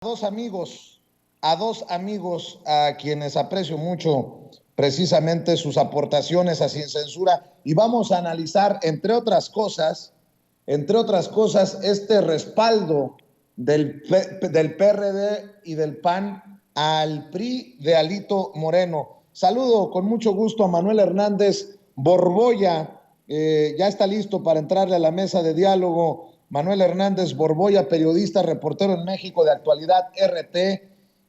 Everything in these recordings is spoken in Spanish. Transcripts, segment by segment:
dos amigos, a dos amigos a quienes aprecio mucho precisamente sus aportaciones a Sin Censura y vamos a analizar, entre otras cosas, este respaldo del PRD y del PAN al PRI de Alito Moreno. Saludo con mucho gusto a Manuel Hernández Borboya, ya está listo para entrarle a la mesa de diálogo. Manuel Hernández Borboya, periodista, reportero en México de Actualidad RT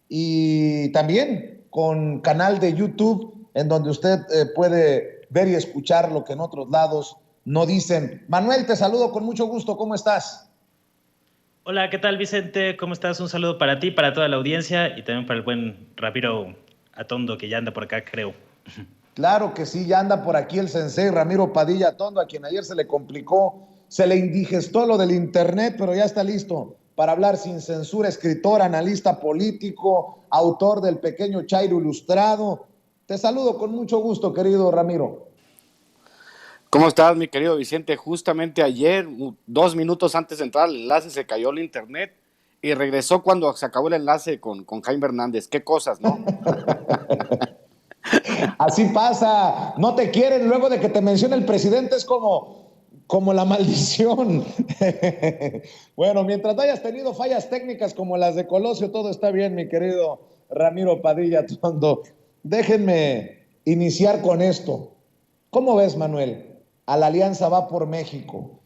y también con canal de YouTube en donde usted puede ver y escuchar lo que en otros lados no dicen. Manuel, te saludo con mucho gusto, ¿cómo estás? Hola, ¿qué tal, Vicente? ¿Cómo estás? Un saludo para ti, para toda la audiencia y también para el buen Ramiro Atondo que ya anda por acá, creo. Claro que sí, ya anda por aquí el sensei Ramiro Padilla Tondo, a quien ayer se le complicó, se le indigestó lo del internet, pero ya está listo para hablar sin censura, escritor, analista político, autor del Pequeño Chairo Ilustrado. Te saludo con mucho gusto, querido Ramiro. ¿Cómo estás, mi querido Vicente? Justamente ayer, 2 minutos antes de entrar al enlace, se cayó el internet y regresó cuando se acabó el enlace con Jaime Hernández. Qué cosas, ¿no? Así pasa, no te quieren luego de que te mencione el presidente, es como la maldición. Bueno, mientras no hayas tenido fallas técnicas como las de Colosio, todo está bien, mi querido Ramiro Padilla Tondo. Déjenme iniciar con esto. ¿Cómo ves, Manuel? A la Alianza Va por México.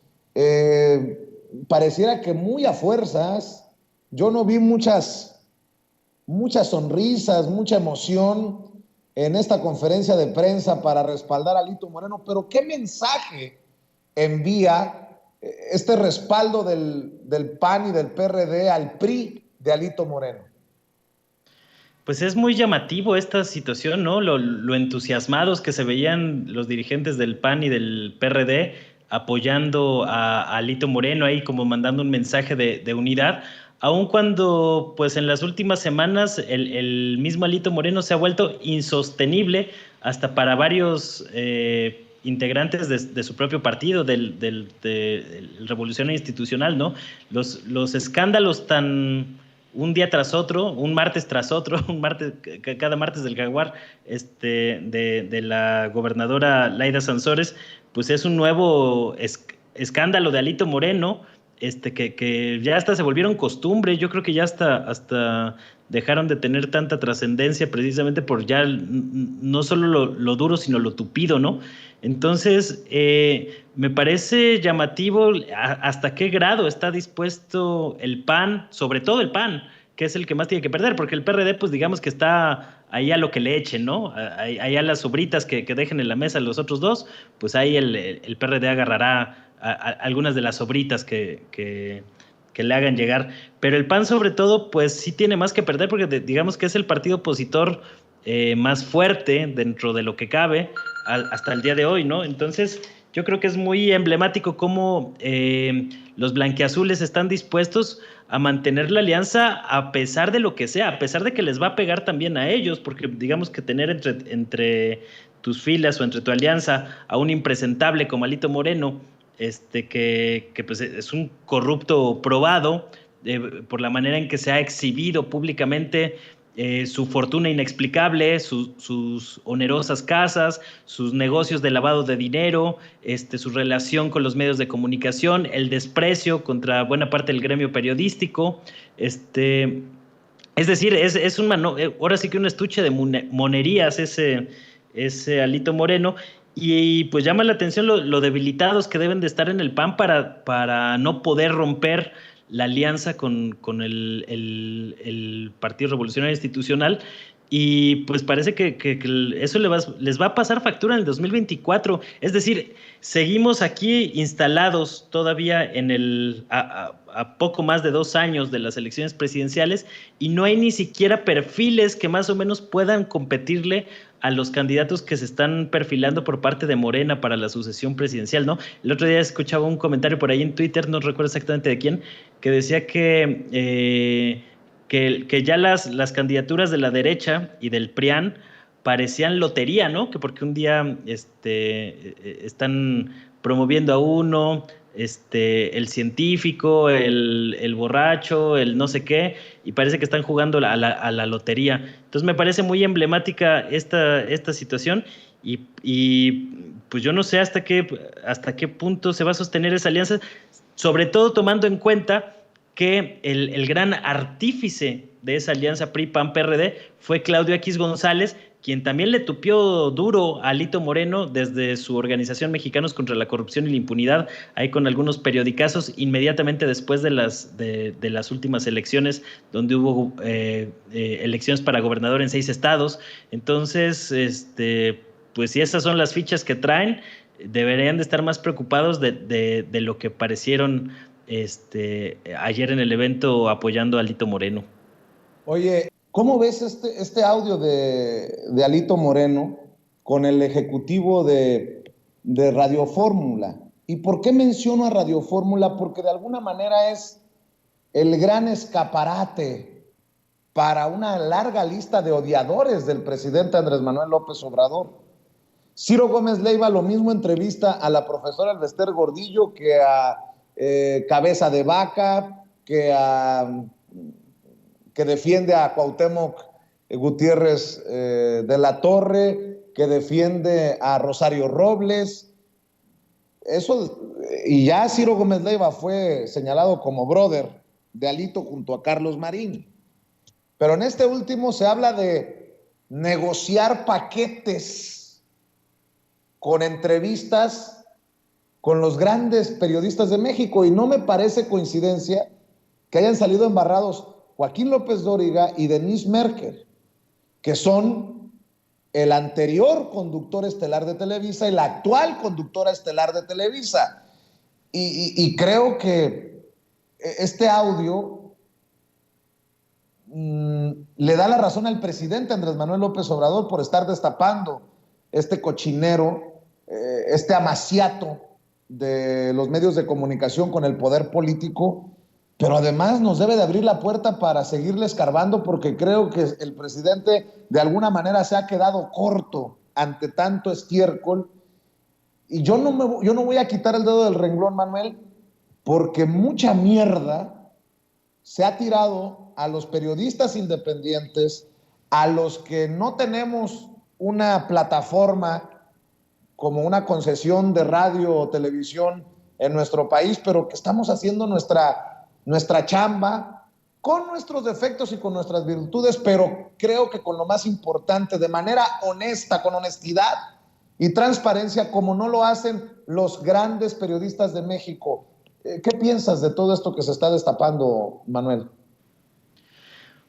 Pareciera que muy a fuerzas, yo no vi muchas sonrisas, mucha emoción en esta conferencia de prensa para respaldar a Alito Moreno, pero ¿qué mensaje envía este respaldo del PAN y del PRD al PRI de Alito Moreno? Pues es muy llamativo esta situación, ¿no? Lo entusiasmados que se veían los dirigentes del PAN y del PRD apoyando a Alito Moreno ahí como mandando un mensaje de unidad, aun cuando pues en las últimas semanas el mismo Alito Moreno se ha vuelto insostenible hasta para varios integrantes de su propio partido, de Revolución Institucional, ¿no? Los escándalos tan un día tras otro, un martes tras otro, cada martes del Jaguar, de la gobernadora Laida Sansores, pues es un nuevo escándalo de Alito Moreno, que ya hasta se volvieron costumbre. Yo creo que ya hasta dejaron de tener tanta trascendencia precisamente por ya no solo lo duro, sino lo tupido, ¿no? Entonces, me parece llamativo hasta qué grado está dispuesto el PAN, sobre todo el PAN, que es el que más tiene que perder, porque el PRD, pues digamos que está ahí a lo que le echen, ¿no? Ahí a las sobritas que dejen en la mesa los otros dos, pues ahí el PRD agarrará a algunas de las sobritas que le hagan llegar. Pero el PAN, sobre todo, pues sí tiene más que perder, porque digamos que es el partido opositor más fuerte dentro de lo que cabe hasta el día de hoy, ¿no? Entonces, yo creo que es muy emblemático cómo los blanquiazules están dispuestos a mantener la alianza a pesar de lo que sea, a pesar de que les va a pegar también a ellos, porque digamos que tener entre tus filas o entre tu alianza a un impresentable como Alito Moreno, que pues es un corrupto probado por la manera en que se ha exhibido públicamente, su fortuna inexplicable, sus onerosas casas, sus negocios de lavado de dinero, su relación con los medios de comunicación, el desprecio contra buena parte del gremio periodístico. Es decir, ahora sí que un estuche de monerías ese Alito Moreno. Y pues llama la atención lo debilitados que deben de estar en el PAN para no poder romper la alianza con el Partido Revolucionario Institucional. Y pues parece que eso les va a pasar factura en el 2024. Es decir, seguimos aquí instalados todavía a poco más de 2 años de las elecciones presidenciales y no hay ni siquiera perfiles que más o menos puedan competirle a los candidatos que se están perfilando por parte de Morena para la sucesión presidencial, ¿no? El otro día escuchaba un comentario por ahí en Twitter, no recuerdo exactamente de quién, que decía que ya las candidaturas de la derecha y del PRIAN parecían lotería, ¿no? Que porque un día están promoviendo a uno, el científico, el borracho, el no sé qué, y parece que están jugando a la lotería. Entonces me parece muy emblemática esta situación y pues yo no sé hasta qué punto se va a sostener esa alianza, sobre todo tomando en cuenta que el gran artífice de esa alianza PRI-PAN-PRD fue Claudio X González, quien también le tupió duro a Alito Moreno desde su organización Mexicanos contra la Corrupción y la Impunidad, ahí con algunos periodicazos inmediatamente después de las últimas elecciones, donde hubo elecciones para gobernador en 6 estados. Entonces, pues si esas son las fichas que traen, deberían de estar más preocupados de lo que parecieron ayer en el evento apoyando a Alito Moreno. Oye, ¿cómo ves este audio de Alito Moreno con el ejecutivo de Radio Fórmula? ¿Y por qué menciono a Radio Fórmula? Porque de alguna manera es el gran escaparate para una larga lista de odiadores del presidente Andrés Manuel López Obrador. Ciro Gómez Leiva lo mismo entrevista a la profesora Elvester Gordillo que a Cabeza de Vaca, que defiende a Cuauhtémoc Gutiérrez de la Torre, que defiende a Rosario Robles. Eso, y ya Ciro Gómez Leiva fue señalado como brother de Alito junto a Carlos Marín. Pero en este último se habla de negociar paquetes con entrevistas con los grandes periodistas de México, y no me parece coincidencia que hayan salido embarrados Joaquín López Dóriga y Denise Merker, que son el anterior conductor estelar de Televisa y la actual conductora estelar de Televisa. Y creo que este audio le da la razón al presidente Andrés Manuel López Obrador por estar destapando este cochinero, este amaciato de los medios de comunicación con el poder político, pero además nos debe de abrir la puerta para seguirle escarbando, porque creo que el presidente de alguna manera se ha quedado corto ante tanto estiércol. Y yo no voy a quitar el dedo del renglón, Manuel, porque mucha mierda se ha tirado a los periodistas independientes, a los que no tenemos una plataforma como una concesión de radio o televisión en nuestro país, pero que estamos haciendo nuestra chamba con nuestros defectos y con nuestras virtudes, pero creo que con lo más importante, de manera honesta, con honestidad y transparencia, como no lo hacen los grandes periodistas de México. ¿Qué piensas de todo esto que se está destapando, Manuel?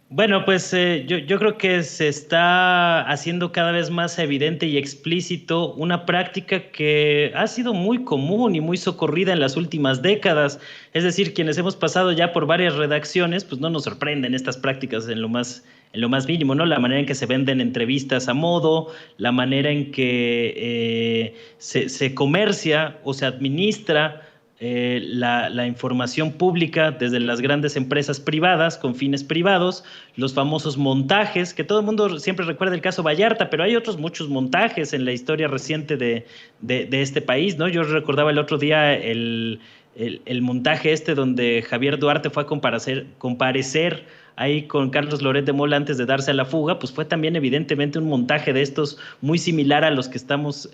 Bueno, pues yo creo que se está haciendo cada vez más evidente y explícito una práctica que ha sido muy común y muy socorrida en las últimas décadas. Es decir, quienes hemos pasado ya por varias redacciones, pues no nos sorprenden estas prácticas en lo más mínimo, ¿no? La manera en que se venden entrevistas a modo, la manera en que se comercia o se administra la información pública desde las grandes empresas privadas con fines privados, los famosos montajes, que todo el mundo siempre recuerda el caso Vallarta, pero hay otros muchos montajes en la historia reciente de este país, ¿no? Yo recordaba el otro día el montaje donde Javier Duarte fue a comparecer ahí con Carlos Loret de Mola antes de darse a la fuga, pues fue también evidentemente un montaje de estos muy similar a los que estamos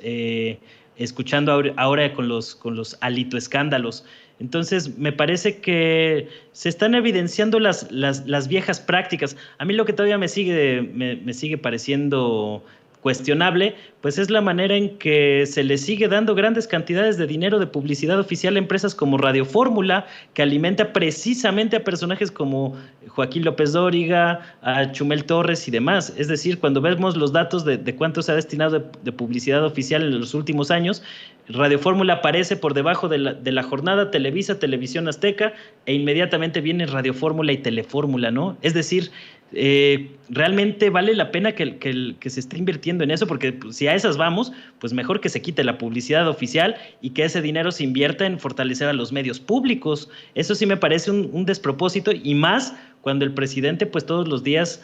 escuchando ahora con los Alito escándalos. Entonces, me parece que se están evidenciando las viejas prácticas. A mí lo que todavía me sigue pareciendo cuestionable, pues es la manera en que se le sigue dando grandes cantidades de dinero de publicidad oficial a empresas como Radio Fórmula, que alimenta precisamente a personajes como Joaquín López Dóriga, a Chumel Torres y demás. Es decir, cuando vemos los datos de cuánto se ha destinado de publicidad oficial en los últimos años, Radio Fórmula aparece por debajo de la jornada Televisa, Televisión Azteca, e inmediatamente viene Radio Fórmula y Telefórmula, ¿no? Es decir, realmente vale la pena que se esté invirtiendo en eso, porque si a esas vamos, pues mejor que se quite la publicidad oficial y que ese dinero se invierta en fortalecer a los medios públicos. Eso sí me parece un despropósito, y más cuando el presidente pues todos los días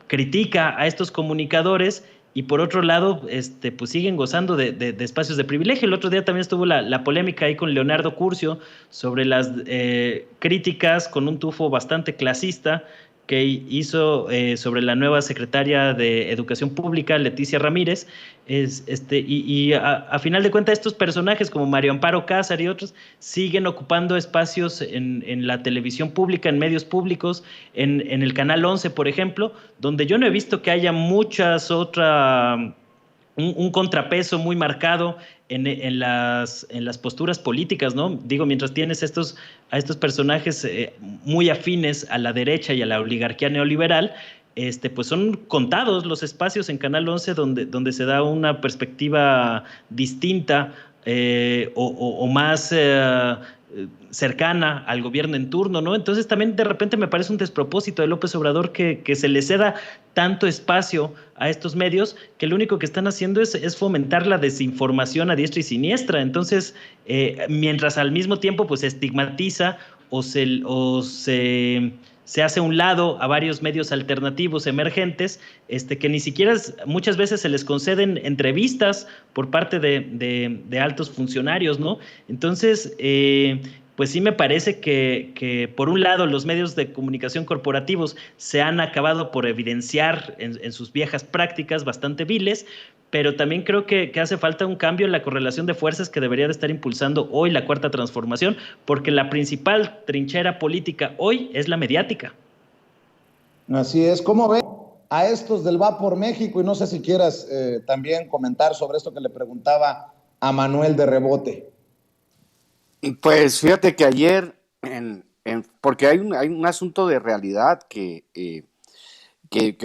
critica a estos comunicadores y por otro lado, pues siguen gozando de espacios de privilegio. El otro día también estuvo la polémica ahí con Leonardo Curcio sobre las críticas con un tufo bastante clasista que hizo sobre la nueva secretaria de Educación Pública, Leticia Ramírez, a final de cuentas estos personajes como Mario Amparo Cázar y otros siguen ocupando espacios en la televisión pública, en medios públicos, en el Canal 11, por ejemplo, donde yo no he visto que haya muchas otras un contrapeso muy marcado en las posturas políticas, ¿no? Digo, mientras tienes a estos personajes muy afines a la derecha y a la oligarquía neoliberal, pues son contados los espacios en Canal 11 donde se da una perspectiva distinta o más cercana al gobierno en turno, ¿no? Entonces también de repente me parece un despropósito de López Obrador que se le ceda tanto espacio a estos medios que lo único que están haciendo es fomentar la desinformación a diestra y siniestra. Entonces, mientras al mismo tiempo pues estigmatiza se hace a un lado a varios medios alternativos emergentes, que ni siquiera muchas veces se les conceden entrevistas por parte de altos funcionarios, ¿no? Entonces, pues sí me parece que por un lado los medios de comunicación corporativos se han acabado por evidenciar en sus viejas prácticas bastante viles, pero también creo que hace falta un cambio en la correlación de fuerzas que debería de estar impulsando hoy la Cuarta Transformación, porque la principal trinchera política hoy es la mediática. Así es. ¿Cómo ven a estos del Va por México? Y no sé si quieras también comentar sobre esto que le preguntaba a Manuel de rebote. Pues fíjate que ayer, porque hay un asunto de realidad que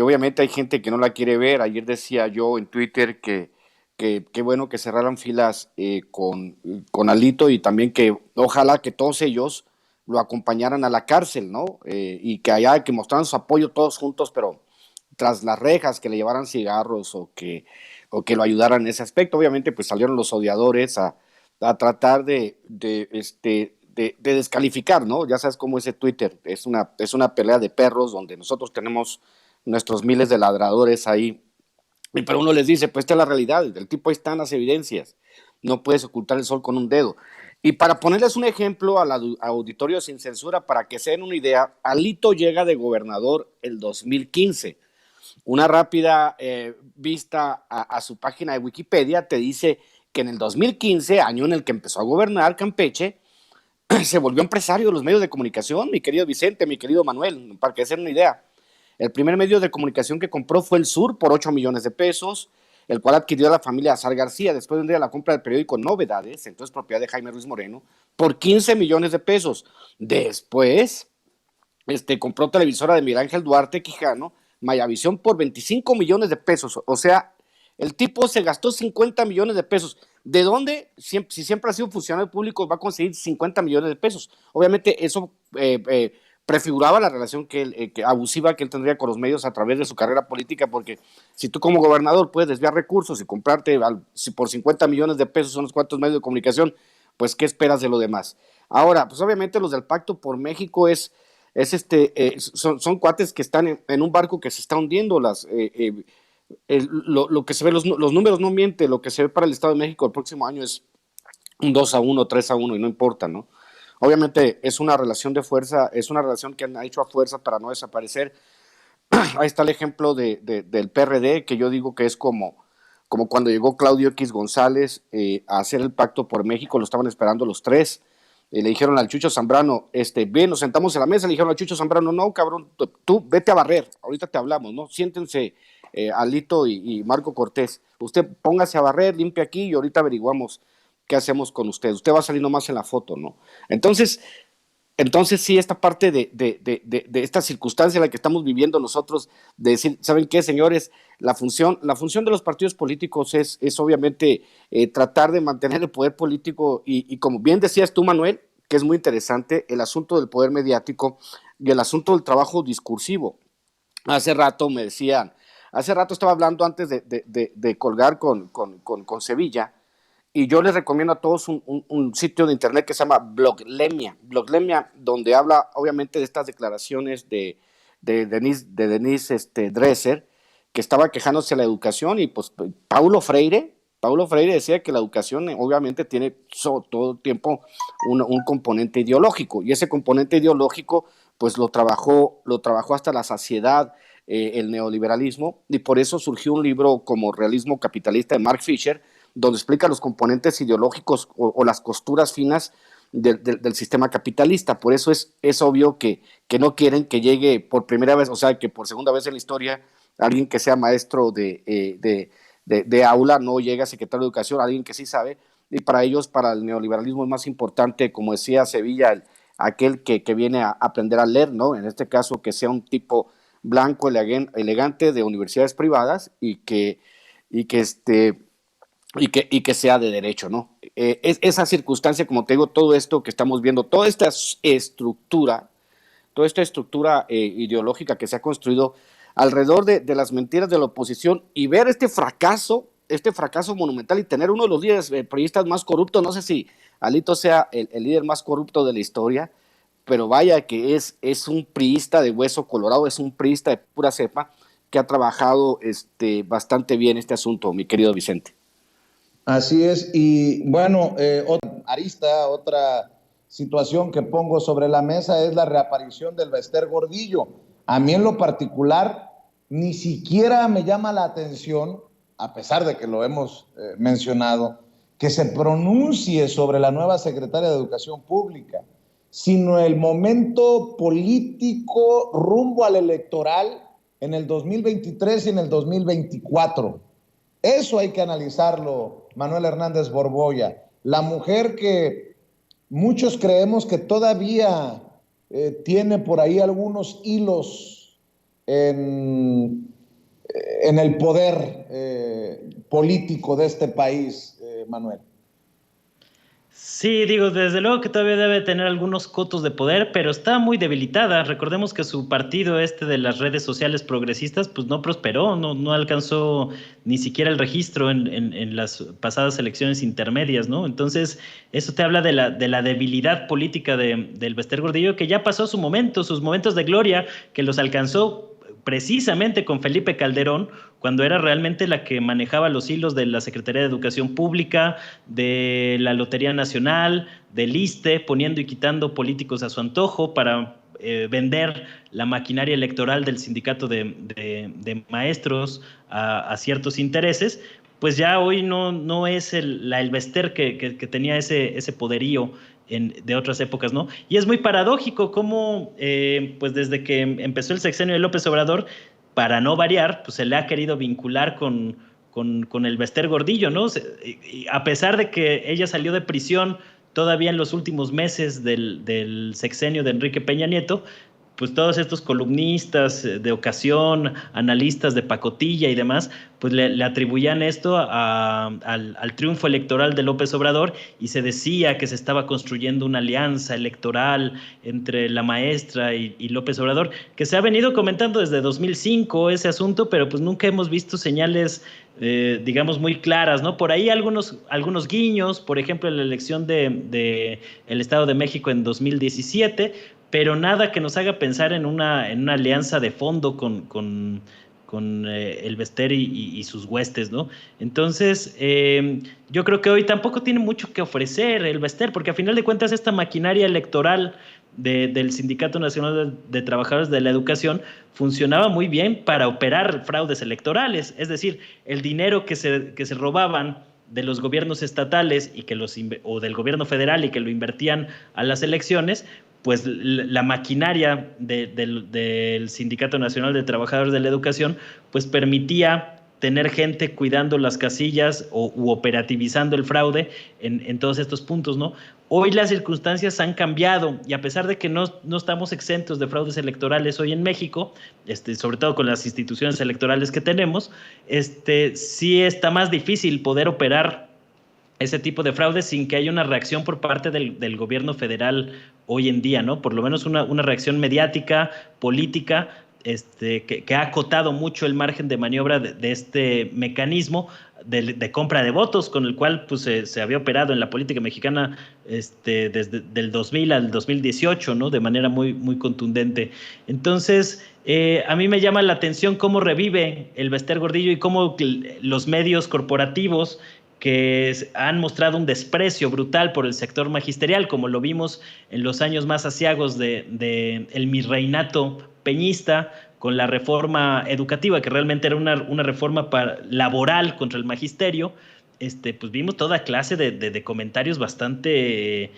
obviamente hay gente que no la quiere ver. Ayer decía yo en Twitter que bueno que cerraran filas con Alito, y también que ojalá que todos ellos lo acompañaran a la cárcel, ¿no? Y que mostraran su apoyo todos juntos, pero tras las rejas, que le llevaran cigarros o que lo ayudaran en ese aspecto. Obviamente pues salieron los odiadores a tratar de descalificar, ¿no? Ya sabes cómo ese Twitter es una pelea de perros donde nosotros tenemos nuestros miles de ladradores ahí, pero uno les dice, pues esta es la realidad, el tipo ahí están las evidencias, no puedes ocultar el sol con un dedo. Y para ponerles un ejemplo al auditorio sin censura, para que se den una idea, Alito llega de gobernador el 2015. Una rápida vista a su página de Wikipedia te dice que en el 2015, año en el que empezó a gobernar Campeche, se volvió empresario de los medios de comunicación, mi querido Vicente, mi querido Manuel, para que se den una idea. El primer medio de comunicación que compró fue El Sur por 8 millones de pesos, el cual adquirió a la familia Azar García después de un día la compra del periódico Novedades, entonces propiedad de Jaime Ruiz Moreno, por 15 millones de pesos. Después, compró televisora de Miguel Ángel Duarte Quijano, Mayavisión, por 25 millones de pesos. O sea, el tipo se gastó 50 millones de pesos. ¿De dónde? Si siempre ha sido funcionario público, va a conseguir 50 millones de pesos. Obviamente eso prefiguraba la relación abusiva que él tendría con los medios a través de su carrera política, porque si tú como gobernador puedes desviar recursos y comprarte si por 50 millones de pesos unos cuantos medios de comunicación, pues ¿qué esperas de lo demás? Ahora, pues obviamente los del Pacto por México son cuates que están en un barco que se está hundiendo. Lo que se ve, los números no mienten. Lo que se ve para el Estado de México el próximo año es un 2-1, 3-1, y no importa, ¿no? Obviamente es una relación de fuerza, es una relación que han hecho a fuerza para no desaparecer. Ahí está el ejemplo del PRD, que yo digo que es como cuando llegó Claudio X González a hacer el Pacto por México. Lo estaban esperando los tres. Le dijeron al Chucho Zambrano, bien, nos sentamos en la mesa. Le dijeron al Chucho Zambrano, no, cabrón, tú vete a barrer, ahorita te hablamos, ¿no? Siéntense, Alito y Marco Cortés, usted póngase a barrer, limpia aquí y ahorita averiguamos qué hacemos con usted. Usted va a salir nomás en la foto, ¿no? Entonces sí, esta parte de esta circunstancia en la que estamos viviendo nosotros, de decir, ¿saben qué, señores? La función de los partidos políticos es obviamente tratar de mantener el poder político y como bien decías tú, Manuel, que es muy interesante, el asunto del poder mediático y el asunto del trabajo discursivo. Hace rato estaba hablando antes de colgar con Sevilla, y yo les recomiendo a todos un sitio de internet que se llama Bloglemia, donde habla obviamente de estas declaraciones de Denise Dresser, que estaba quejándose de la educación, y pues Paulo Freire decía que la educación obviamente tiene todo el tiempo un componente ideológico, y ese componente ideológico pues lo trabajó hasta la saciedad el neoliberalismo, y por eso surgió un libro como Realismo Capitalista de Mark Fisher, donde explica los componentes ideológicos o las costuras finas del sistema capitalista. Por eso es obvio que no quieren que llegue por primera vez, o sea, que por segunda vez en la historia, alguien que sea maestro de aula no llegue a secretario de Educación, alguien que sí sabe, y para ellos, para el neoliberalismo es más importante, como decía Sevilla, aquel que viene a aprender a leer, ¿no? En este caso, que sea un tipo blanco, elegante, de universidades privadas, y que sea de derecho, ¿no? Esa circunstancia, como te digo, todo esto que estamos viendo, toda esta estructura ideológica que se ha construido alrededor de las mentiras de la oposición, y ver este fracaso monumental, y tener uno de los líderes priistas más corruptos, no sé si Alito sea el líder más corrupto de la historia, pero vaya que es un priista de hueso colorado, es un priista de pura cepa, que ha trabajado bastante bien este asunto, mi querido Vicente. Así es, y bueno, otra situación que pongo sobre la mesa es la reaparición del Bester Gordillo. A mí en lo particular ni siquiera me llama la atención, a pesar de que lo hemos mencionado, que se pronuncie sobre la nueva secretaria de Educación Pública, sino el momento político rumbo al electoral en el 2023 y en el 2024. Eso hay que analizarlo, Manuel Hernández Borboya. La mujer que muchos creemos que todavía tiene por ahí algunos hilos en el poder político de este país, Manuel. Sí, digo, desde luego que todavía debe tener algunos cotos de poder, pero está muy debilitada. Recordemos que su partido de las redes sociales progresistas pues no prosperó, no alcanzó ni siquiera el registro en las pasadas elecciones intermedias, ¿no? Entonces, eso te habla de la debilidad política del Bester Gordillo, que ya pasó sus momentos de gloria, que los alcanzó precisamente con Felipe Calderón, cuando era realmente la que manejaba los hilos de la Secretaría de Educación Pública, de la Lotería Nacional, del ISSSTE, poniendo y quitando políticos a su antojo para vender la maquinaria electoral del sindicato de maestros a ciertos intereses. Pues ya hoy no es el Bester que tenía ese poderío de otras épocas, ¿no? Y es muy paradójico cómo, pues desde que empezó el sexenio de López Obrador, para no variar, pues se le ha querido vincular con el Bester Gordillo, ¿no? A pesar de que ella salió de prisión todavía en los últimos meses del sexenio de Enrique Peña Nieto, pues todos estos columnistas de ocasión, analistas de pacotilla y demás, pues le atribuían esto al triunfo electoral de López Obrador, y se decía que se estaba construyendo una alianza electoral entre la maestra y López Obrador, que se ha venido comentando desde 2005 ese asunto, pero pues nunca hemos visto señales digamos muy claras, ¿no? Por ahí algunos guiños, por ejemplo en la elección de el Estado de México en 2017, pero nada que nos haga pensar en una alianza de fondo con el Bester y sus huestes, ¿no? Entonces, yo creo que hoy tampoco tiene mucho que ofrecer el Bester, porque a final de cuentas esta maquinaria electoral del Sindicato Nacional de Trabajadores de la Educación funcionaba muy bien para operar fraudes electorales, es decir, el dinero que se robaban de los gobiernos estatales o del gobierno federal y que lo invertían a las elecciones, pues la maquinaria del Sindicato Nacional de Trabajadores de la Educación pues permitía tener gente cuidando las casillas u operativizando el fraude en todos estos puntos, ¿no? Hoy las circunstancias han cambiado, y a pesar de que no estamos exentos de fraudes electorales hoy en México, sobre todo con las instituciones electorales que tenemos, sí está más difícil poder operar ese tipo de fraudes sin que haya una reacción por parte del gobierno federal hoy en día, ¿no? Por lo menos una reacción mediática, política, que ha acotado mucho el margen de maniobra de este mecanismo de compra de votos, con el cual pues, se había operado en la política mexicana desde el 2000 al 2018, ¿no? De manera muy, muy contundente. Entonces, a mí me llama la atención cómo revive el Bester Gordillo y cómo los medios corporativos que han mostrado un desprecio brutal por el sector magisterial, como lo vimos en los años más aciagos de el virreinato peñista, con la reforma educativa, que realmente era una reforma laboral contra el magisterio. Pues vimos toda clase de comentarios bastante,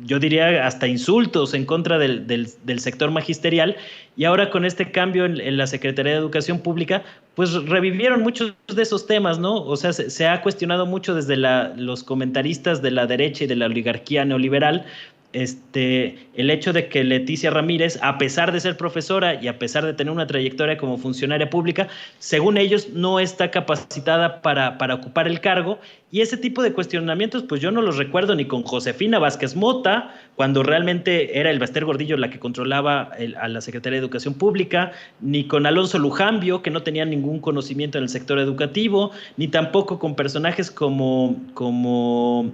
yo diría hasta insultos en contra del sector magisterial, y ahora con este cambio en la Secretaría de Educación Pública, pues revivieron muchos de esos temas, ¿no? O sea, se ha cuestionado mucho desde los comentaristas de la derecha y de la oligarquía neoliberal, el hecho de que Leticia Ramírez, a pesar de ser profesora y a pesar de tener una trayectoria como funcionaria pública, según ellos no está capacitada para ocupar el cargo, y ese tipo de cuestionamientos pues yo no los recuerdo ni con Josefina Vázquez Mota, cuando realmente era el Bester Gordillo la que controlaba a la Secretaría de Educación Pública, ni con Alonso Lujambio, que no tenía ningún conocimiento en el sector educativo, ni tampoco con personajes como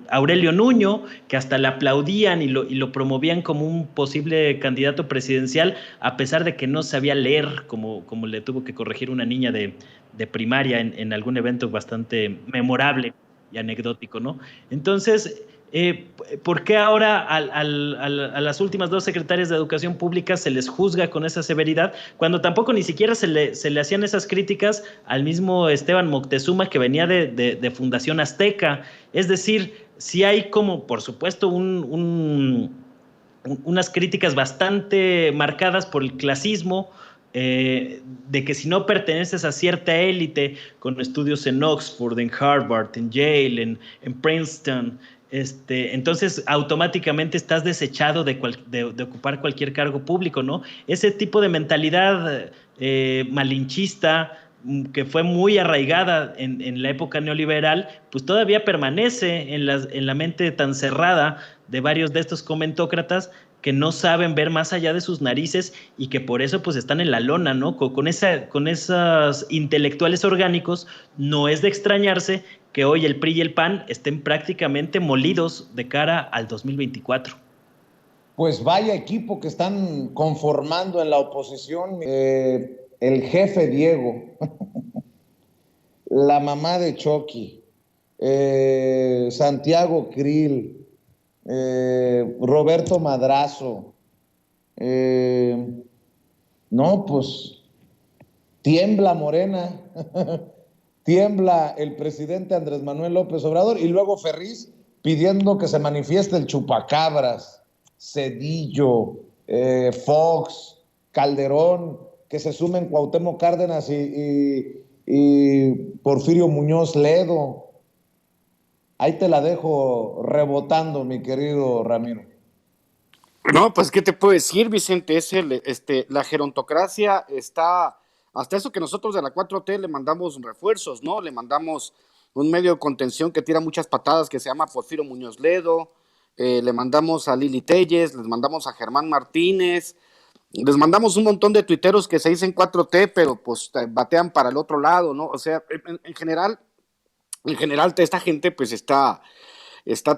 Aurelio Nuño, que hasta le aplaudían y lo promovían como un posible candidato presidencial, a pesar de que no sabía leer, como le tuvo que corregir una niña de primaria en algún evento bastante memorable y anecdótico, ¿no? Entonces, ¿por qué ahora a las últimas dos secretarias de Educación Pública se les juzga con esa severidad, cuando tampoco ni siquiera se le hacían esas críticas al mismo Esteban Moctezuma, que venía de Fundación Azteca? Es decir, sí hay como, por supuesto, unas críticas bastante marcadas por el clasismo, de que si no perteneces a cierta élite con estudios en Oxford, en Harvard, en Yale, en Princeton, entonces automáticamente estás desechado de ocupar cualquier cargo público, ¿no? Ese tipo de mentalidad malinchista, que fue muy arraigada en la época neoliberal, pues todavía permanece en la mente tan cerrada de varios de estos comentócratas, que no saben ver más allá de sus narices y que por eso pues están en la lona, ¿no? Con esos intelectuales orgánicos, no es de extrañarse que hoy el PRI y el PAN estén prácticamente molidos de cara al 2024. Pues vaya equipo que están conformando en la oposición. El jefe Diego, la mamá de Chucky, Santiago Krill, Roberto Madrazo. No, pues tiembla Morena, tiembla el presidente Andrés Manuel López Obrador, y luego Ferriz pidiendo que se manifieste el chupacabras, Cedillo, Fox, Calderón, que se sumen Cuauhtémoc Cárdenas y Porfirio Muñoz Ledo. Ahí te la dejo rebotando, mi querido Ramiro. No, pues, ¿qué te puedo decir, Vicente? La gerontocracia está, hasta eso que nosotros de la 4T le mandamos refuerzos, ¿no? Le mandamos un medio de contención que tira muchas patadas, que se llama Porfirio Muñoz Ledo, le mandamos a Lili Telles, les mandamos a Germán Martínez, les mandamos un montón de tuiteros que se dicen 4T, pero pues batean para el otro lado, ¿no? O sea, en general, esta gente pues está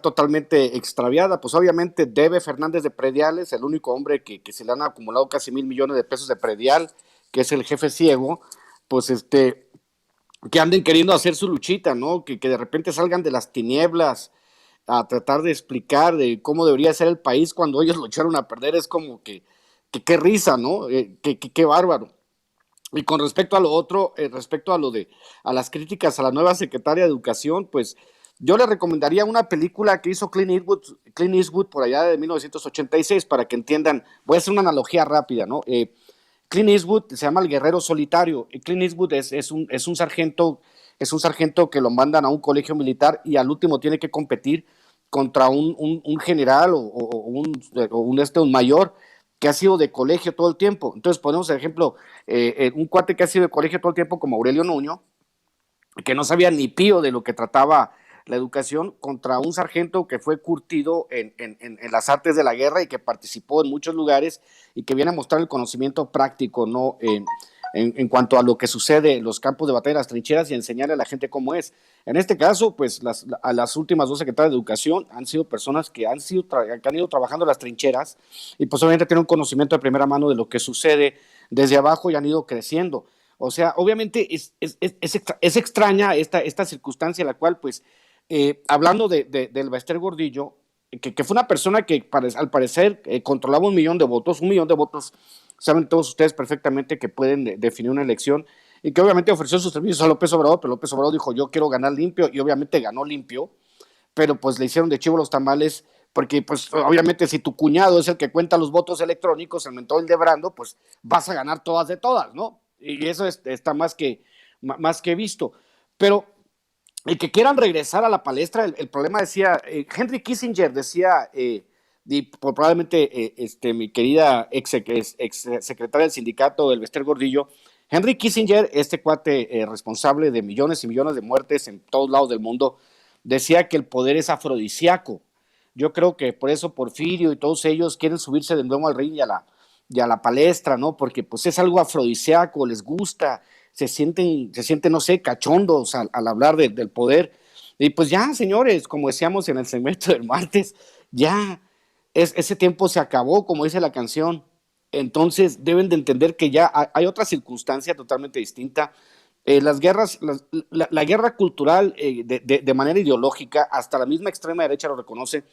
totalmente extraviada. Pues obviamente debe Fernández de Prediales, el único hombre que se le han acumulado casi 1,000 millones de pesos de predial, que es el jefe ciego, pues que anden queriendo hacer su luchita, ¿no? Que de repente salgan de las tinieblas a tratar de explicar de cómo debería ser el país cuando ellos lo echaron a perder. Es como que qué risa, ¿no? Qué bárbaro. Y con respecto a lo otro, respecto a las críticas a la nueva secretaria de Educación, pues yo le recomendaría una película que hizo Clint Eastwood por allá de 1986, para que entiendan. Voy a hacer una analogía rápida, ¿no? Clint Eastwood se llama El Guerrero Solitario. Y Clint Eastwood es un sargento que lo mandan a un colegio militar y al último tiene que competir contra un general o un mayor que ha sido de colegio todo el tiempo. Entonces ponemos el ejemplo, un cuate que ha sido de colegio todo el tiempo como Aurelio Nuño, que no sabía ni pío de lo que trataba la educación contra un sargento que fue curtido en las artes de la guerra y que participó en muchos lugares y que viene a mostrar el conocimiento práctico, ¿no? En cuanto a lo que sucede en los campos de batalla, las trincheras, y enseñarle a la gente cómo es. En este caso, pues a las últimas dos secretarias de Educación han sido personas que han ido trabajando en las trincheras y pues obviamente tienen un conocimiento de primera mano de lo que sucede desde abajo y han ido creciendo. O sea, obviamente es extraña esta circunstancia en la cual, pues, hablando del Bester Gordillo, que fue una persona que al parecer controlaba 1 millón de votos, 1 millón de votos, saben todos ustedes perfectamente que pueden definir una elección, y que obviamente ofreció sus servicios a López Obrador, pero López Obrador dijo, yo quiero ganar limpio, y obviamente ganó limpio, pero pues le hicieron de chivo los tamales, porque pues obviamente si tu cuñado es el que cuenta los votos electrónicos, el mentón de Brando, pues vas a ganar todas de todas, ¿no? Y eso está más que visto. Pero el que quieran regresar a la palestra, el problema decía, Henry Kissinger decía, y probablemente mi querida ex secretaria del sindicato, el Bester Gordillo, Henry Kissinger, este cuate responsable de millones y millones de muertes en todos lados del mundo, decía que el poder es afrodisíaco. Yo creo que por eso Porfirio y todos ellos quieren subirse de nuevo al ring y a la palestra, ¿no? Porque pues es algo afrodisíaco, les gusta, se sienten, no sé, cachondos al hablar del poder. Y pues ya, señores, como decíamos en el segmento del martes, ya ese tiempo se acabó, como dice la canción. Entonces deben de entender que ya hay otra circunstancia totalmente distinta. Las guerras, la guerra cultural de manera ideológica, hasta la misma extrema derecha lo reconoce,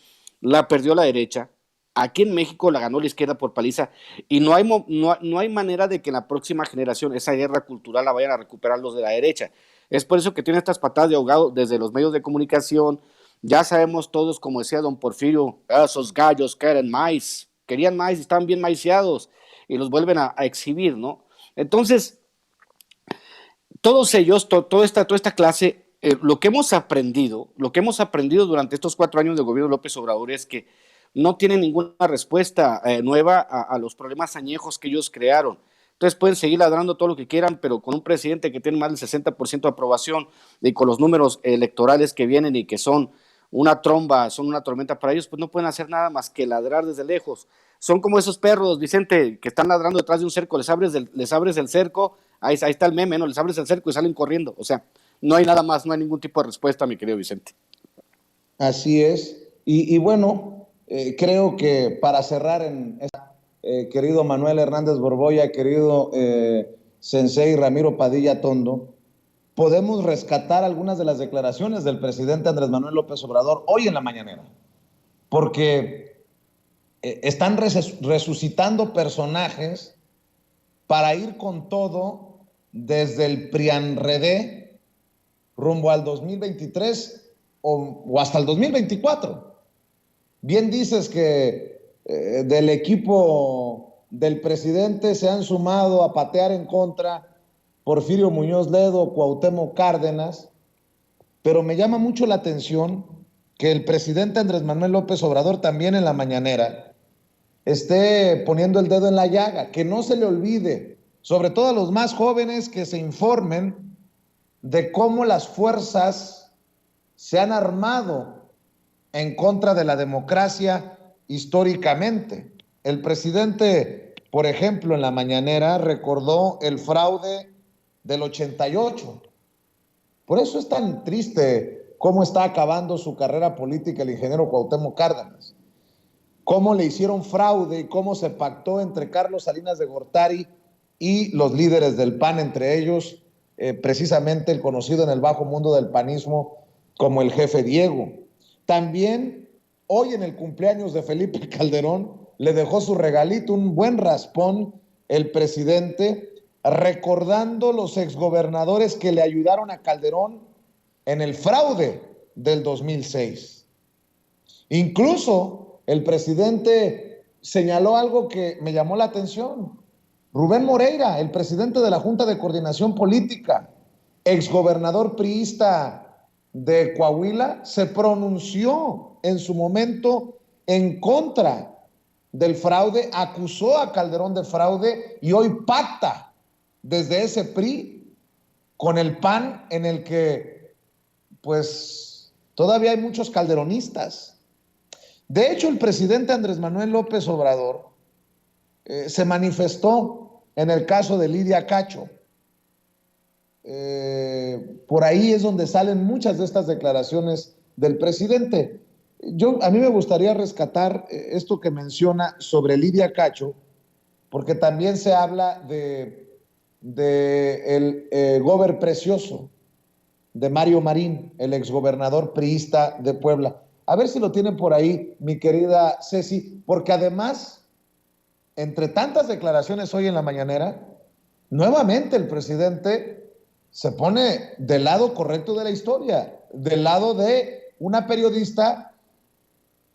la perdió la derecha. Aquí en México la ganó la izquierda por paliza y no hay manera de que en la próxima generación esa guerra cultural la vayan a recuperar los de la derecha. Es por eso que tiene estas patadas de ahogado desde los medios de comunicación. Ya sabemos todos, como decía don Porfirio, esos gallos querían maíz y estaban bien maiceados y los vuelven a exhibir, ¿no? Entonces, todos ellos, toda esta clase, lo que hemos aprendido durante estos 4 años de gobierno de López Obrador es que no tienen ninguna respuesta nueva a los problemas añejos que ellos crearon. Entonces pueden seguir ladrando todo lo que quieran, pero con un presidente que tiene más del 60% de aprobación y con los números electorales que vienen y que son una tromba, son una tormenta para ellos, pues no pueden hacer nada más que ladrar desde lejos. Son como esos perros, Vicente, que están ladrando detrás de un cerco, les abres el cerco, ahí está el meme, ¿no? Les abres el cerco y salen corriendo. O sea, no hay nada más, no hay ningún tipo de respuesta, mi querido Vicente. Así es. Y bueno, creo que para cerrar querido Manuel Hernández Borboya, querido Sensei Ramiro Padilla Tondo, podemos rescatar algunas de las declaraciones del presidente Andrés Manuel López Obrador hoy en la mañanera, porque están resucitando personajes para ir con todo desde el PRIANREDE rumbo al 2023 o hasta el 2024. Bien dices que del equipo del presidente se han sumado a patear en contra Porfirio Muñoz Ledo, Cuauhtémoc Cárdenas, pero me llama mucho la atención que el presidente Andrés Manuel López Obrador también en la mañanera esté poniendo el dedo en la llaga, que no se le olvide, sobre todo a los más jóvenes, que se informen de cómo las fuerzas se han armado en contra de la democracia históricamente. El presidente, por ejemplo, en la mañanera recordó el fraude del 88. Por eso es tan triste cómo está acabando su carrera política el ingeniero Cuauhtémoc Cárdenas. Cómo le hicieron fraude y cómo se pactó entre Carlos Salinas de Gortari y los líderes del PAN, entre ellos precisamente el conocido en el bajo mundo del panismo como el jefe Diego. También hoy en el cumpleaños de Felipe Calderón le dejó su regalito, un buen raspón, el presidente, recordando los exgobernadores que le ayudaron a Calderón en el fraude del 2006. Incluso el presidente señaló algo que me llamó la atención. Rubén Moreira, el presidente de la Junta de Coordinación Política, exgobernador priista de Coahuila, se pronunció en su momento en contra del fraude, acusó a Calderón de fraude y hoy pacta desde ese PRI con el PAN, en el que pues Todavía hay muchos calderonistas. De hecho, el presidente Andrés Manuel López Obrador se manifestó en el caso de Lidia Cacho. Por ahí es donde salen muchas de estas declaraciones del presidente. A mí me gustaría rescatar esto que menciona sobre Lidia Cacho, porque también se habla de el gober precioso, de Mario Marín, el exgobernador priista de Puebla. A ver si lo tienen por ahí, mi querida Ceci, porque además, entre tantas declaraciones hoy en la mañanera, nuevamente el presidente se pone del lado correcto de la historia, del lado de una periodista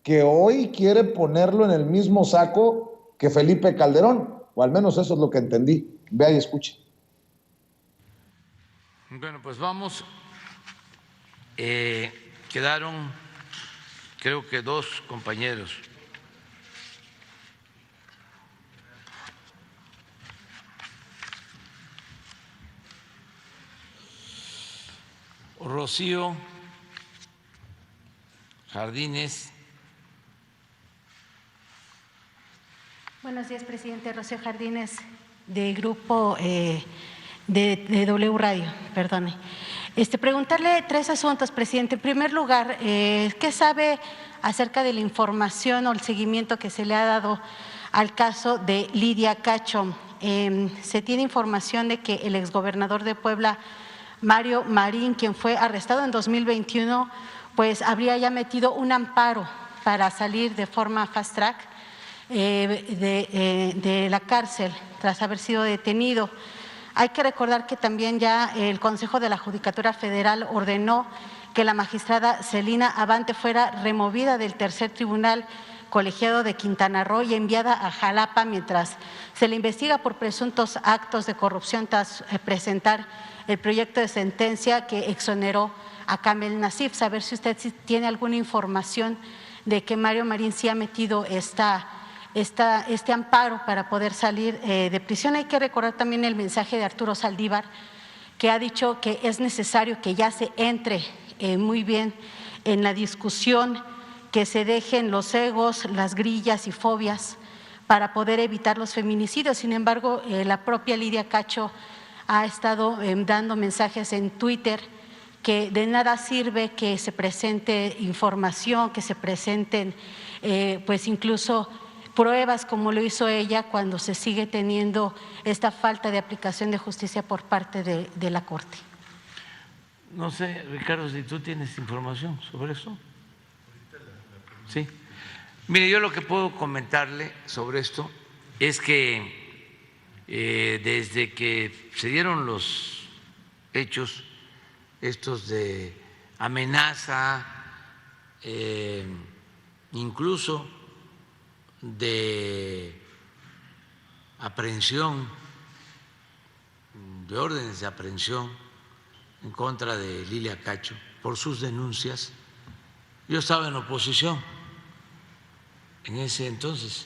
que hoy quiere ponerlo en el mismo saco que Felipe Calderón, o al menos eso es lo que entendí. Vea y escuche. Bueno, pues vamos. Quedaron, creo que 2 compañeros. Rocío Jardines. Buenos días, presidente. Rocío Jardines, de Grupo de W Radio, perdone. Preguntarle 3 asuntos, presidente. En primer lugar, ¿qué sabe acerca de la información o el seguimiento que se le ha dado al caso de Lidia Cacho? Se tiene información de que el exgobernador de Puebla, Mario Marín, quien fue arrestado en 2021, pues habría ya metido un amparo para salir de forma fast track de la cárcel tras haber sido detenido. Hay que recordar que también ya el Consejo de la Judicatura Federal ordenó que la magistrada Celina Abante fuera removida del tercer tribunal colegiado de Quintana Roo y enviada a Jalapa mientras se le investiga por presuntos actos de corrupción tras presentar el proyecto de sentencia que exoneró a Kamel Nasif. Saber si usted tiene alguna información de que Mario Marín sí ha metido este amparo para poder salir de prisión. Hay que recordar también el mensaje de Arturo Saldívar, que ha dicho que es necesario que ya se entre muy bien en la discusión, que se dejen los egos, las grillas y fobias para poder evitar los feminicidios. Sin embargo, la propia Lidia Cacho ha estado dando mensajes en Twitter que de nada sirve que se presente información, que se presenten pues incluso pruebas como lo hizo ella cuando se sigue teniendo esta falta de aplicación de justicia por parte de la Corte. No sé, Ricardo, si tú tienes información sobre eso. Sí. Mire, yo lo que puedo comentarle sobre esto es que desde que se dieron los hechos estos de amenaza, incluso de aprehensión, de órdenes de aprehensión en contra de Lidia Cacho por sus denuncias, yo estaba en oposición en ese entonces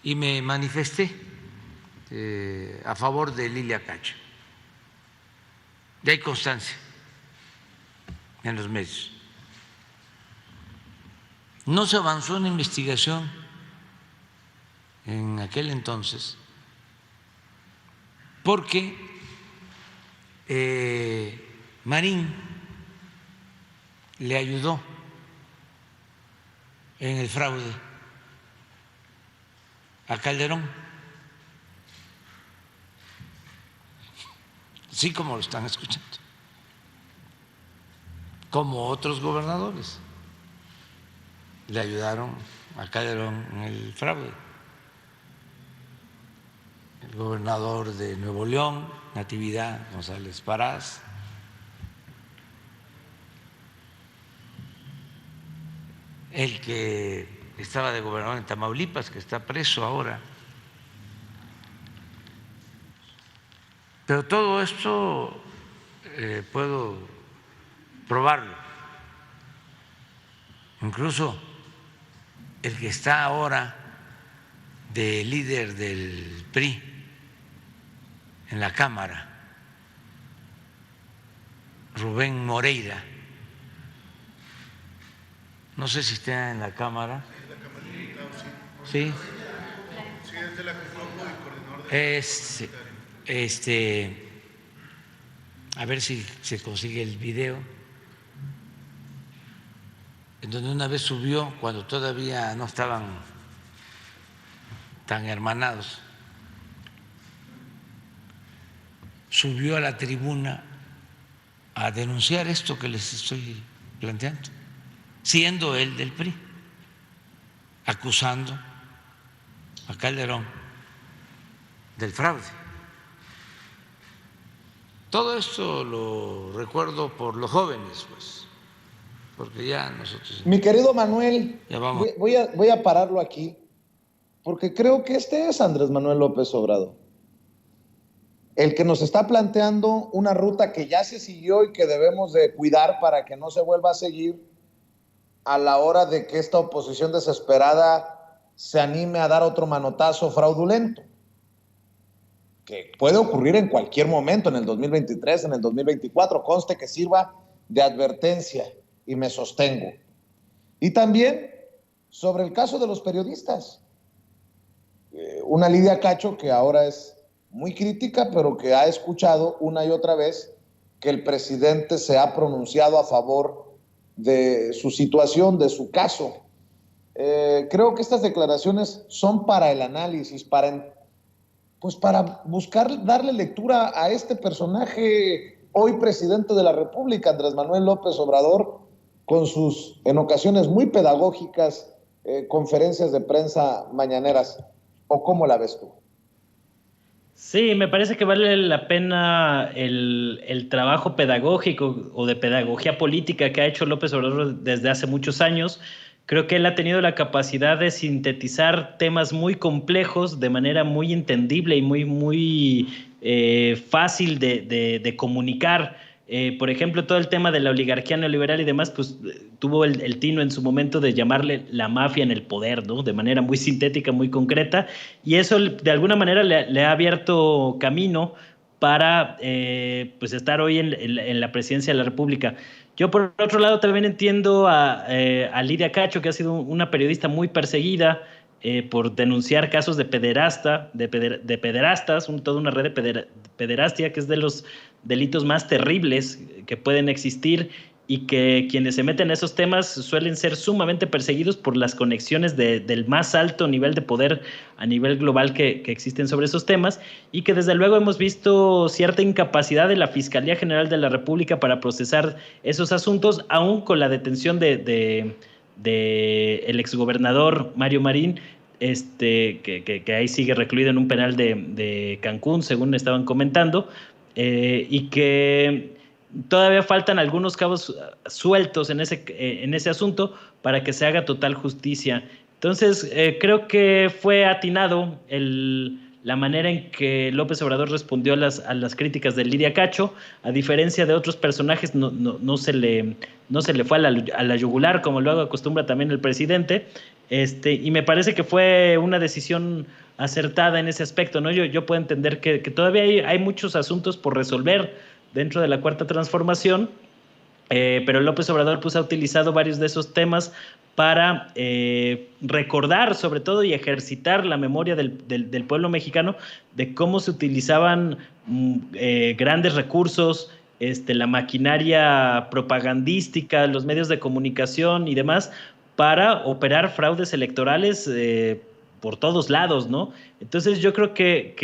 y me manifesté a favor de Lidia Cacho. Y hay constancia en los medios. No se avanzó en la investigación en aquel entonces porque Marín le ayudó en el fraude a Calderón, así como lo están escuchando, como otros gobernadores le ayudaron a Calderón en el fraude. El gobernador de Nuevo León, Natividad González Parás, el que estaba de gobernador en Tamaulipas, que está preso ahora. Pero todo esto puedo probarlo. Incluso el que está ahora de líder del PRI en la Cámara, Rubén Moreira, No sé si está en la cámara. Sí. Sí, es de la Jucopo y coordinador A ver si se consigue el video, en donde una vez subió, cuando todavía no estaban tan hermanados, subió a la tribuna a denunciar esto que les estoy planteando, siendo él del PRI, acusando a Calderón del fraude. Todo esto lo recuerdo por los jóvenes, pues, porque ya nosotros... Mi querido Manuel, ya vamos. voy a pararlo aquí, porque creo que este es Andrés Manuel López Obrador, el que nos está planteando una ruta que ya se siguió y que debemos de cuidar para que no se vuelva a seguir a la hora de que esta oposición desesperada se anime a dar otro manotazo fraudulento, que puede ocurrir en cualquier momento, en el 2023, en el 2024, conste que sirva de advertencia y me sostengo. Y también sobre el caso de los periodistas. Una Lidia Cacho que ahora es muy crítica, pero que ha escuchado una y otra vez que el presidente se ha pronunciado a favor de su situación, de su caso. Creo que estas declaraciones son para el análisis, para buscar darle lectura a este personaje, hoy presidente de la República, Andrés Manuel López Obrador, con sus, en ocasiones muy pedagógicas, conferencias de prensa mañaneras. ¿O cómo la ves tú? Sí, me parece que vale la pena el trabajo pedagógico o de pedagogía política que ha hecho López Obrador desde hace muchos años. Creo que él ha tenido la capacidad de sintetizar temas muy complejos de manera muy entendible y muy fácil de comunicar. Por ejemplo, todo el tema de la oligarquía neoliberal y demás, pues tuvo el tino en su momento de llamarle la mafia en el poder, ¿no? De manera muy sintética, muy concreta, y eso de alguna manera le ha abierto camino para pues estar hoy en la presidencia de la República. Yo, por otro lado, también entiendo a Lidia Cacho, que ha sido una periodista muy perseguida por denunciar casos de pederastas, toda una red de pederastia, que es de los delitos más terribles que pueden existir, y que quienes se meten en esos temas suelen ser sumamente perseguidos por las conexiones del más alto nivel de poder a nivel global que existen sobre esos temas, y que desde luego hemos visto cierta incapacidad de la Fiscalía General de la República para procesar esos asuntos, aún con la detención de el exgobernador Mario Marín, que ahí sigue recluido en un penal de Cancún, según estaban comentando, y que todavía faltan algunos cabos sueltos en ese asunto para que se haga total justicia. Entonces, creo que fue atinado la manera en que López Obrador respondió a las críticas de Lidia Cacho. A diferencia de otros personajes, no se le fue a la yugular, como luego acostumbra también el presidente, y me parece que fue una decisión acertada en ese aspecto, ¿no? Yo puedo entender que todavía hay muchos asuntos por resolver dentro de la Cuarta Transformación, pero López Obrador ha utilizado varios de esos temas para recordar, sobre todo, y ejercitar la memoria del pueblo mexicano de cómo se utilizaban grandes recursos, la maquinaria propagandística, los medios de comunicación y demás, para operar fraudes electorales por todos lados, ¿no? Entonces yo creo que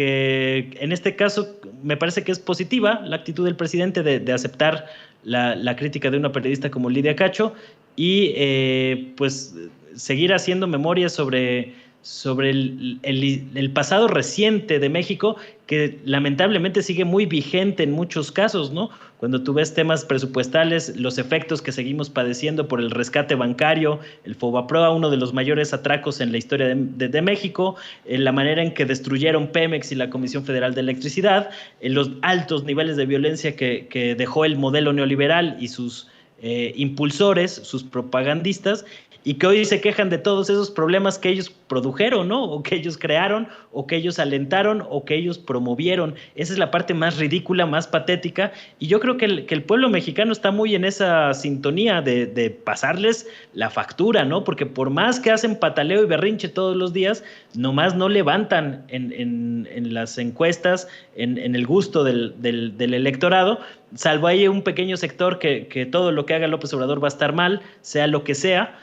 en este caso me parece que es positiva la actitud del presidente de aceptar la crítica de una periodista como Lidia Cacho, y pues seguir haciendo memoria sobre el pasado reciente de México, que lamentablemente sigue muy vigente en muchos casos, ¿no? Cuando tú ves temas presupuestales, los efectos que seguimos padeciendo por el rescate bancario, el Fobaproa, uno de los mayores atracos en la historia de México, la manera en que destruyeron Pemex y la Comisión Federal de Electricidad, los altos niveles de violencia que dejó el modelo neoliberal y sus impulsores, sus propagandistas, y que hoy se quejan de todos esos problemas que ellos produjeron, ¿no? O que ellos crearon, o que ellos alentaron, o que ellos promovieron. Esa es la parte más ridícula, más patética, y yo creo que el pueblo mexicano está muy en esa sintonía de pasarles la factura, ¿no? Porque por más que hacen pataleo y berrinche todos los días, nomás no levantan en las encuestas, en el gusto del electorado, salvo ahí un pequeño sector que todo lo que haga López Obrador va a estar mal, sea lo que sea,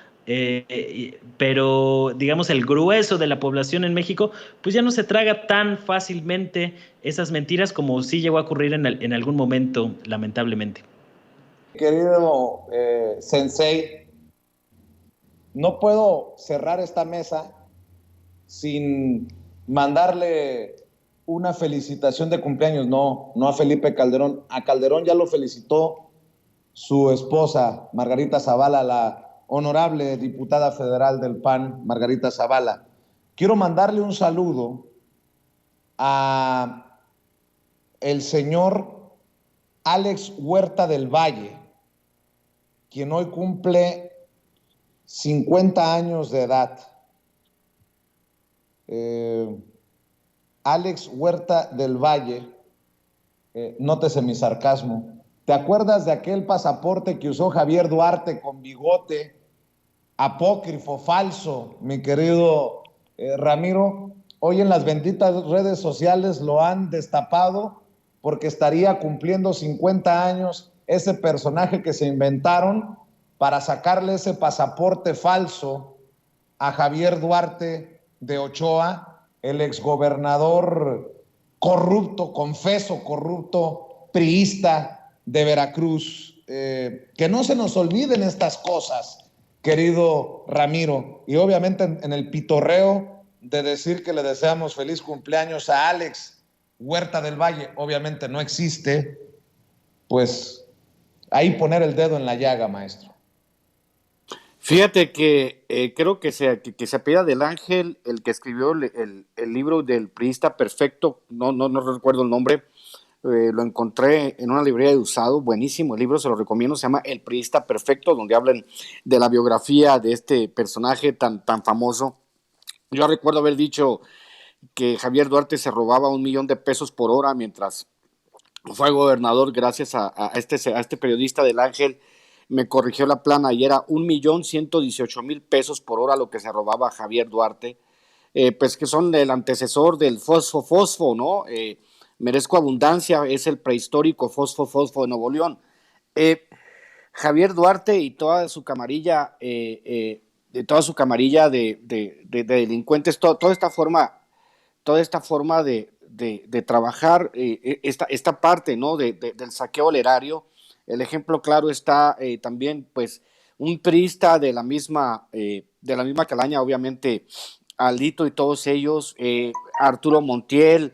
pero digamos el grueso de la población en México pues ya no se traga tan fácilmente esas mentiras como sí llegó a ocurrir en algún momento, lamentablemente. Querido Sensei, no puedo cerrar esta mesa sin mandarle una felicitación de cumpleaños, no a Felipe Calderón. A Calderón ya lo felicitó su esposa, Margarita Zavala, la honorable diputada federal del PAN, Margarita Zavala. Quiero mandarle un saludo a el señor Alex Huerta del Valle, quien hoy cumple 50 años de edad. Alex Huerta del Valle, nótese mi sarcasmo, ¿te acuerdas de aquel pasaporte que usó Javier Duarte con bigote, apócrifo, falso, mi querido Ramiro? Hoy en las benditas redes sociales lo han destapado porque estaría cumpliendo 50 años ese personaje que se inventaron para sacarle ese pasaporte falso a Javier Duarte de Ochoa, el exgobernador corrupto, confeso corrupto, priista de Veracruz. Que no se nos olviden estas cosas, querido Ramiro, y obviamente en el pitorreo de decir que le deseamos feliz cumpleaños a Alex Huerta del Valle, obviamente no existe, pues ahí poner el dedo en la llaga, maestro. Fíjate que creo que se apellida del Ángel, el que escribió el libro del priista perfecto, no recuerdo el nombre, lo encontré en una librería de usado, buenísimo el libro, se lo recomiendo, se llama El priista perfecto, donde hablan de la biografía de este personaje tan famoso. Yo recuerdo haber dicho que Javier Duarte se robaba $1 millón por hora mientras fue gobernador, gracias a este periodista del Ángel. Me corrigió la plana y era $1,118,000 por hora lo que se robaba Javier Duarte, pues que son el antecesor del fosfo, ¿no? Merezco abundancia, es el prehistórico fosfo de Nuevo León. Javier Duarte y toda su camarilla, de delincuentes, toda esta forma de trabajar, esta parte, ¿no? del saqueo al erario. El ejemplo claro está también, pues, un priista de la misma calaña, obviamente, Alito y todos ellos, Arturo Montiel.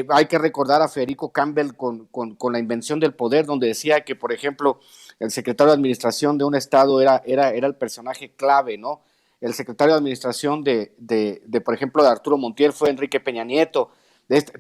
Hay que recordar a Federico Campbell con la invención del poder, donde decía que, por ejemplo, el secretario de administración de un estado era el personaje clave, ¿no? El secretario de administración por ejemplo, de Arturo Montiel fue Enrique Peña Nieto.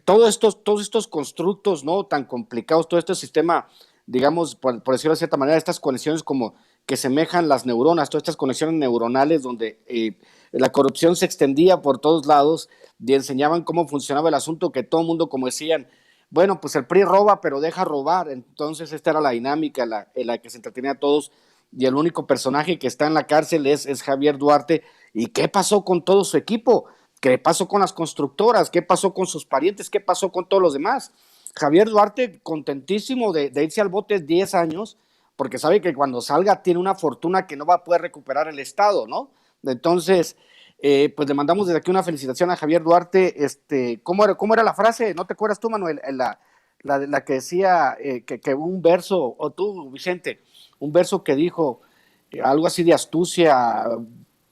Todos estos constructos, ¿no? Tan complicados, todo este sistema, digamos, por decirlo de cierta manera, estas conexiones como que semejan las neuronas, todas estas conexiones neuronales donde la corrupción se extendía por todos lados y enseñaban cómo funcionaba el asunto, que todo el mundo, como decían, bueno, pues el PRI roba, pero deja robar. Entonces esta era la dinámica en la que se entretenía a todos, y el único personaje que está en la cárcel es Javier Duarte. ¿Y qué pasó con todo su equipo? ¿Qué pasó con las constructoras? ¿Qué pasó con sus parientes? ¿Qué pasó con todos los demás? Javier Duarte contentísimo de irse al bote 10 años, porque sabe que cuando salga tiene una fortuna que no va a poder recuperar el Estado, ¿no? Entonces, pues le mandamos desde aquí una felicitación a Javier Duarte. ¿Cómo era la frase? ¿No te acuerdas tú, Manuel? La que decía que un verso, o tú, Vicente, un verso que dijo algo así de astucia,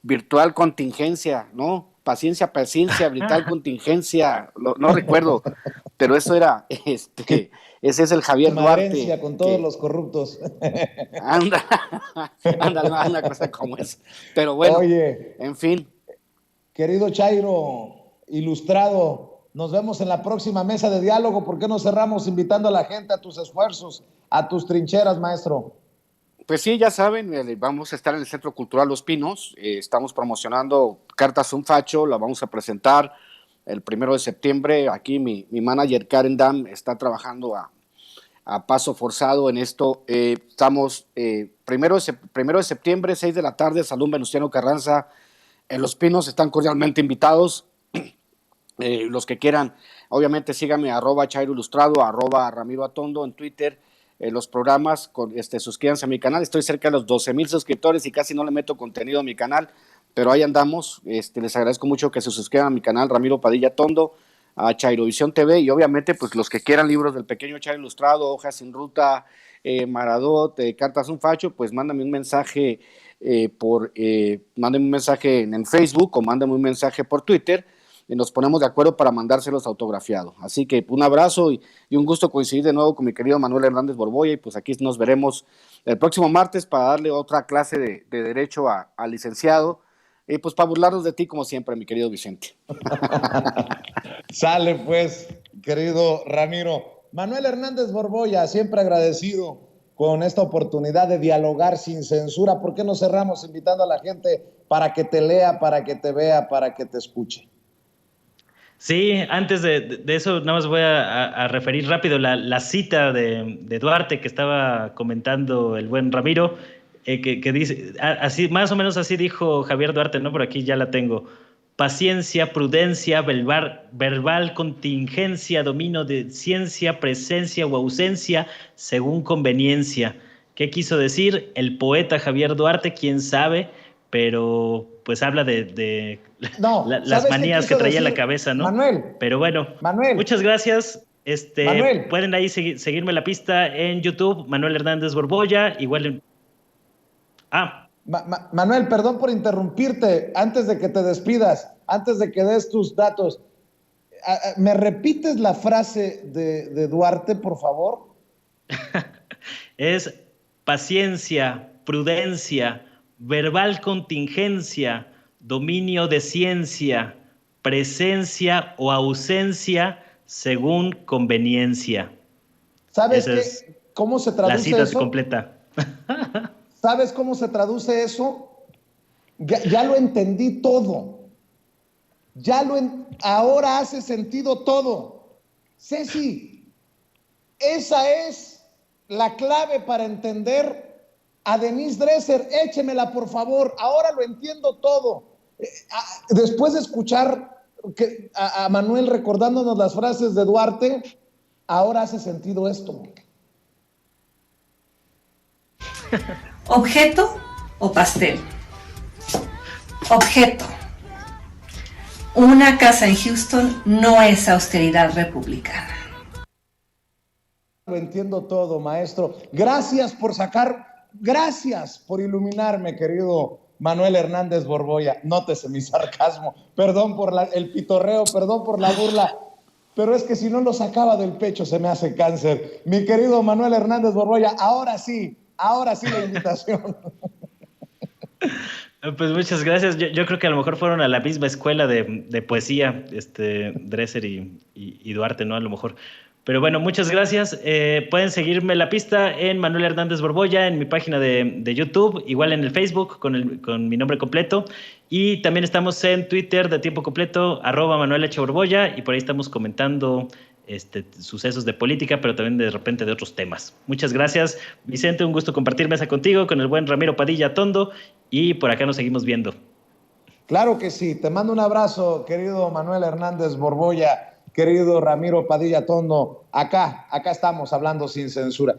virtual contingencia, ¿no? Paciencia, virtual contingencia, no recuerdo, pero eso era, ese es el Javier Duarte. Con todos los corruptos. Anda, una cosa como esa. Pero bueno, oye, en fin. Querido Chairo, ilustrado, nos vemos en la próxima mesa de diálogo. ¿Por qué no cerramos invitando a la gente a tus esfuerzos, a tus trincheras, maestro? Pues sí, ya saben, vamos a estar en el Centro Cultural Los Pinos, estamos promocionando Cartas un Facho, la vamos a presentar el 1 de septiembre. Aquí mi manager Karen Dam está trabajando a paso forzado en esto. Estamos 1 de septiembre, 6 de la tarde, Salón Venustiano Carranza, en Los Pinos, están cordialmente invitados. Los que quieran, obviamente síganme @Chairo Ilustrado, @Ramiro Atondo en Twitter. Los programas, suscríbanse a mi canal. Estoy cerca de los 12,000 suscriptores y casi no le meto contenido a mi canal, pero ahí andamos. Les agradezco mucho que se suscriban a mi canal Ramiro Padilla Tondo, a Chairovisión TV, y obviamente pues los que quieran libros del pequeño Chairo Ilustrado, Hojas sin Ruta, Maradot, Cartas un Facho, pues mándame un mensaje mándame un mensaje en Facebook o mándame un mensaje por Twitter y nos ponemos de acuerdo para mandárselos autografiados. Así que un abrazo y un gusto coincidir de nuevo con mi querido Manuel Hernández Borboya, y pues aquí nos veremos el próximo martes para darle otra clase de derecho al licenciado, y pues para burlarnos de ti como siempre, mi querido Vicente. Sale pues, querido Ramiro. Manuel Hernández Borboya, siempre agradecido con esta oportunidad de dialogar sin censura. ¿Por qué no cerramos invitando a la gente para que te lea, para que te vea, para que te escuche? Sí, antes de eso, nada más voy a referir rápido la cita de Duarte que estaba comentando el buen Ramiro, que dice, así, más o menos así dijo Javier Duarte, ¿no? Por aquí ya la tengo. Paciencia, prudencia, verbal contingencia, dominio de ciencia, presencia o ausencia, según conveniencia. ¿Qué quiso decir? El poeta Javier Duarte, quién sabe, pero pues habla de las manías que traía en la cabeza, ¿no? Manuel. Pero bueno, Manuel. Muchas gracias. Manuel. Pueden ahí seguirme la pista en YouTube, Manuel Hernández Borboya, igual en... Manuel, perdón por interrumpirte, antes de que te despidas, antes de que des tus datos, ¿me repites la frase de Duarte, por favor? Es paciencia, prudencia, verbal contingencia, dominio de ciencia, presencia o ausencia según conveniencia. ¿Sabes cómo se traduce eso? La cita completa. ¿Sabes cómo se traduce eso? Ya lo entendí todo. Ahora hace sentido todo. Ceci, esa es la clave para entender a Denise Dresser. Échemela, por favor. Ahora lo entiendo todo. Después de escuchar a Manuel recordándonos las frases de Duarte, ahora hace sentido esto. ¿Objeto o pastel? Objeto. Una casa en Houston no es austeridad republicana. Lo entiendo todo, maestro. Gracias por iluminarme, querido Manuel Hernández Borboya. Nótese mi sarcasmo. Perdón por el pitorreo, perdón por la burla, pero es que si no lo sacaba del pecho se me hace cáncer. Mi querido Manuel Hernández Borboya, ahora sí la invitación. Pues muchas gracias. Yo creo que a lo mejor fueron a la misma escuela de poesía, Dresser y Duarte, ¿no? A lo mejor. Pero bueno, muchas gracias. Pueden seguirme la pista en Manuel Hernández Borboya, en mi página de YouTube, igual en el Facebook con mi nombre completo. Y también estamos en Twitter de tiempo completo, @Manuel H. Borboya, y por ahí estamos comentando sucesos de política, pero también de repente de otros temas. Muchas gracias, Vicente, un gusto compartir mesa contigo, con el buen Ramiro Padilla Tondo, y por acá nos seguimos viendo. Claro que sí, te mando un abrazo, querido Manuel Hernández Borboya, querido Ramiro Padilla Tondo. Acá estamos hablando sin censura.